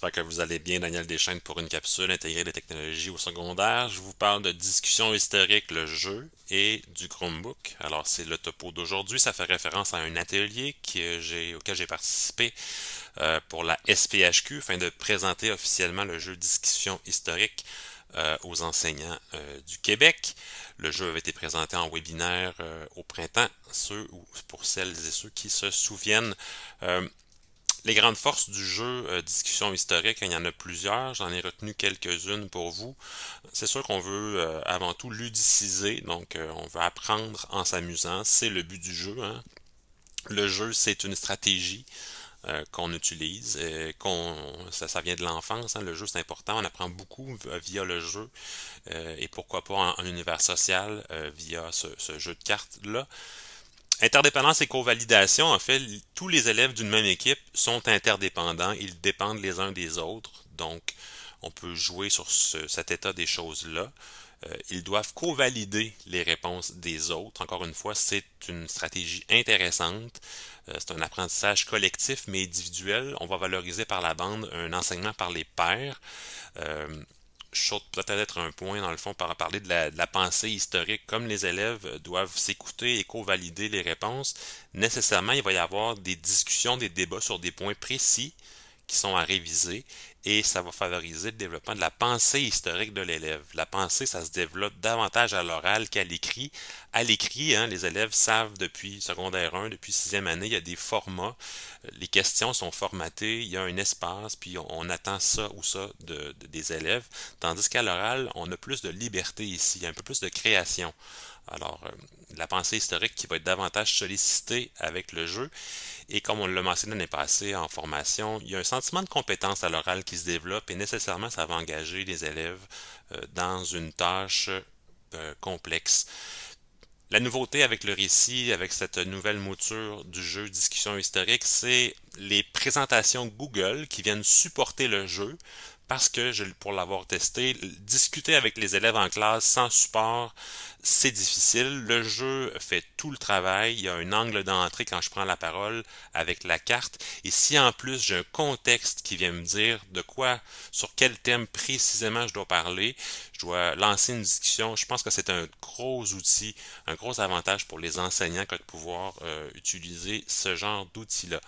j'espère que vous allez bien. Daniel Deschaines pour une capsule intégrée des technologies au secondaire. Je vous parle de discussion historique, le jeu et du Chromebook. Alors, c'est le topo d'aujourd'hui. Ça fait référence à un atelier auquel j'ai participé pour la SPHQ afin de présenter officiellement le jeu discussion historique aux enseignants du Québec. Le jeu avait été présenté en webinaire au printemps, pour celles et ceux qui se souviennent. Les grandes forces du jeu discussion historique, il y en a plusieurs, j'en ai retenu quelques-unes pour vous. C'est sûr qu'on veut avant tout ludiciser, donc on veut apprendre en s'amusant, c'est le but du jeu, hein. Le jeu, c'est une stratégie qu'on utilise, ça vient de l'enfance, hein. Le jeu c'est important, on apprend beaucoup via le jeu et pourquoi pas en univers social via ce jeu de cartes-là. Interdépendance et co-validation, en fait, tous les élèves d'une même équipe sont interdépendants, ils dépendent les uns des autres, donc on peut jouer sur cet état des choses-là. Ils doivent co-valider les réponses des autres. Encore une fois, c'est une stratégie intéressante. C'est un apprentissage collectif mais individuel. On va valoriser par la bande un enseignement par les pairs. Euh, Peut-être un point, dans le fond, par parler de la pensée historique. Comme les élèves doivent s'écouter et co-valider les réponses, nécessairement, il va y avoir des discussions, des débats sur des points précis qui sont à réviser et ça va favoriser le développement de la pensée historique de l'élève. La pensée, ça se développe davantage à l'oral qu'à l'écrit. À l'écrit, hein, les élèves savent depuis secondaire 1, depuis sixième année, il y a des formats. Les questions sont formatées, il y a un espace, puis on attend ça ou ça des élèves. Tandis qu'à l'oral, on a plus de liberté ici, il y a un peu plus de création. Alors, la pensée historique qui va être davantage sollicitée avec le jeu. Et comme on l'a mentionné l'année passée en formation, il y a un sentiment de compétence à l'oral qui se développe et nécessairement ça va engager les élèves dans une tâche complexe. La nouveauté avec le récit, avec cette nouvelle mouture du jeu discussion historique, c'est les présentations Google qui viennent supporter le jeu parce que, pour l'avoir testé, discuter avec les élèves en classe sans support, c'est difficile. Le jeu fait tout le travail. Il y a un angle d'entrée quand je prends la parole avec la carte. Et si en plus j'ai un contexte qui vient me dire de quoi, sur quel thème précisément je dois parler, je dois lancer une discussion, je pense que c'est un gros outil, un gros avantage pour les enseignants que de pouvoir utiliser ce genre d'outils-là.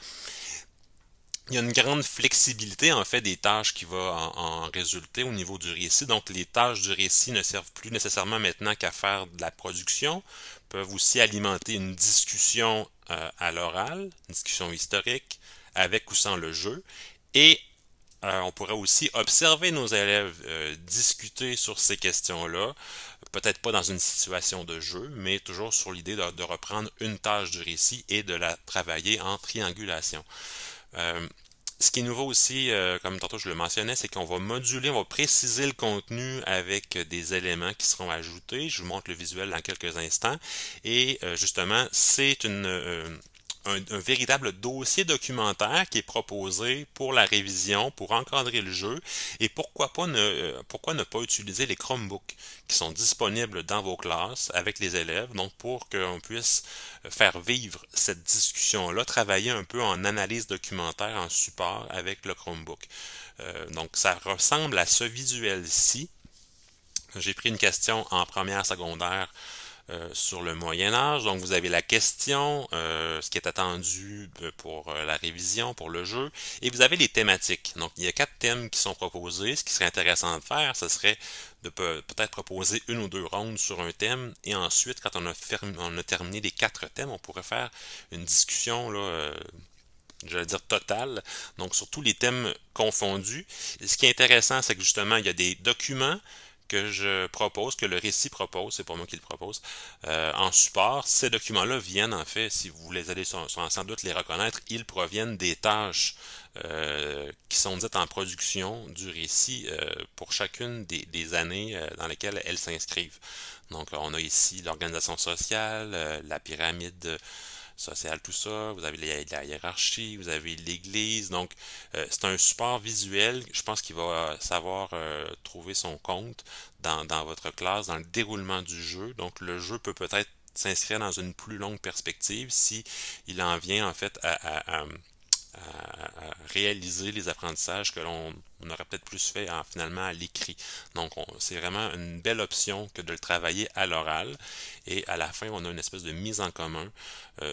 Il y a une grande flexibilité en fait des tâches qui va en résulter au niveau du récit. Donc les tâches du récit ne servent plus nécessairement maintenant qu'à faire de la production, peuvent aussi alimenter une discussion à l'oral, une discussion historique, avec ou sans le jeu. Et on pourrait aussi observer nos élèves discuter sur ces questions-là, peut-être pas dans une situation de jeu, mais toujours sur l'idée de reprendre une tâche du récit et de la travailler en triangulation. Euh, Ce qui est nouveau aussi, comme tantôt je le mentionnais, c'est qu'on va moduler, on va préciser le contenu avec des éléments qui seront ajoutés. Je vous montre le visuel dans quelques instants. Et justement, c'est un véritable dossier documentaire qui est proposé pour la révision, pour encadrer le jeu, et pourquoi ne pas utiliser les Chromebooks qui sont disponibles dans vos classes avec les élèves, donc pour qu'on puisse faire vivre cette discussion-là, travailler un peu en analyse documentaire, en support avec le Chromebook. Donc ça ressemble à ce visuel-ci. J'ai pris une question en première secondaire sur le Moyen Âge. Donc vous avez la question, ce qui est attendu pour la révision, pour le jeu, et vous avez les thématiques. Donc il y a quatre thèmes qui sont proposés. Ce qui serait intéressant de faire, ce serait de peut-être proposer une ou deux rondes sur un thème, et ensuite, quand on a terminé les quatre thèmes, on pourrait faire une discussion là, j'allais dire totale, donc sur tous les thèmes confondus. Et ce qui est intéressant, c'est que justement, il y a des documents que je propose, que le récit propose, c'est pas moi qui le propose, en support. Ces documents-là viennent, en fait, si vous les allez sans doute les reconnaître, ils proviennent des tâches qui sont dites en production du récit pour chacune des années dans lesquelles elles s'inscrivent. Donc, on a ici l'organisation sociale, la pyramide social, tout ça. Vous avez la hiérarchie, vous avez l'Église. Donc, c'est un support visuel. Je pense qu'il va savoir trouver son compte dans votre classe, dans le déroulement du jeu. Donc, le jeu peut peut-être s'inscrire dans une plus longue perspective si il en vient en fait à à réaliser les apprentissages que l'on aurait peut-être plus fait finalement à l'écrit. Donc, c'est vraiment une belle option que de le travailler à l'oral. Et à la fin, on a une espèce de mise en commun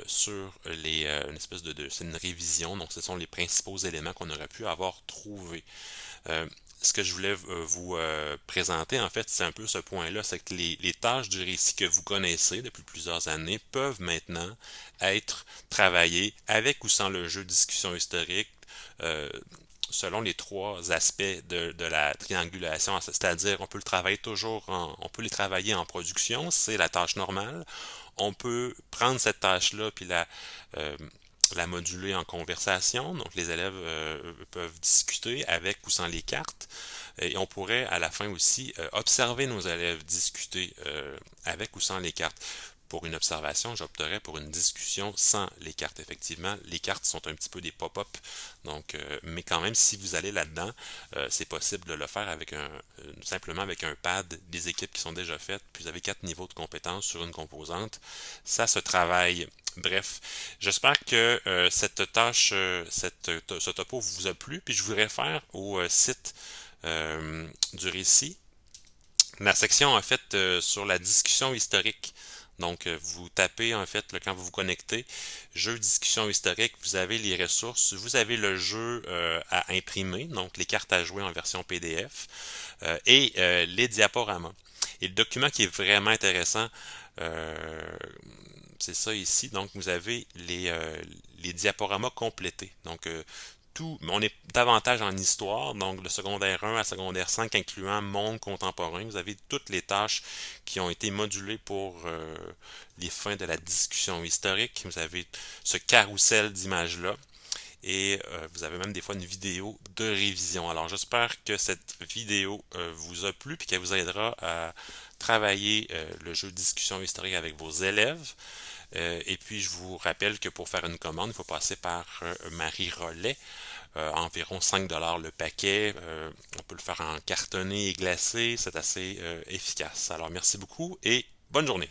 sur une espèce c'est une révision. Donc, ce sont les principaux éléments qu'on aurait pu avoir trouvés. Euh, Ce que je voulais vous présenter, en fait, c'est un peu ce point-là, c'est que les tâches du récit que vous connaissez depuis plusieurs années peuvent maintenant être travaillées avec ou sans le jeu de discussion historique, euh, selon les trois aspects de la triangulation, c'est-à-dire on peut le travailler on peut les travailler en production, c'est la tâche normale. On peut prendre cette tâche-là puis euh, la moduler en conversation. Donc, les élèves peuvent discuter avec ou sans les cartes. Et on pourrait, à la fin aussi, observer nos élèves discuter avec ou sans les cartes. Pour une observation, j'opterais pour une discussion sans les cartes. Effectivement, les cartes sont un petit peu des pop-up. Donc, mais quand même, si vous allez là-dedans, c'est possible de le faire simplement avec un pad, des équipes qui sont déjà faites, puis vous avez 4 niveaux de compétences sur une composante. Ça se travaille. Bref, j'espère que cette tâche, ce topo vous a plu, puis je vous réfère au site du récit. La section en fait sur la discussion historique. Donc, vous tapez en fait quand vous vous connectez, jeu discussion historique, vous avez les ressources, vous avez le jeu à imprimer, donc les cartes à jouer en version PDF, et les diaporamas. Et le document qui est vraiment intéressant, c'est ça ici. Donc, vous avez les diaporamas complétés. Donc, on est davantage en histoire, donc de secondaire 1 à secondaire 5, incluant monde contemporain. Vous avez toutes les tâches qui ont été modulées pour les fins de la discussion historique. Vous avez ce carrousel d'images-là. Et vous avez même des fois une vidéo de révision. Alors j'espère que cette vidéo vous a plu et qu'elle vous aidera à travailler le jeu de discussion historique avec vos élèves. Et puis, je vous rappelle que pour faire une commande, il faut passer par Marie Rollet, environ 5$ le paquet. On peut le faire en cartonné et glacé. C'est assez efficace. Alors, merci beaucoup et bonne journée.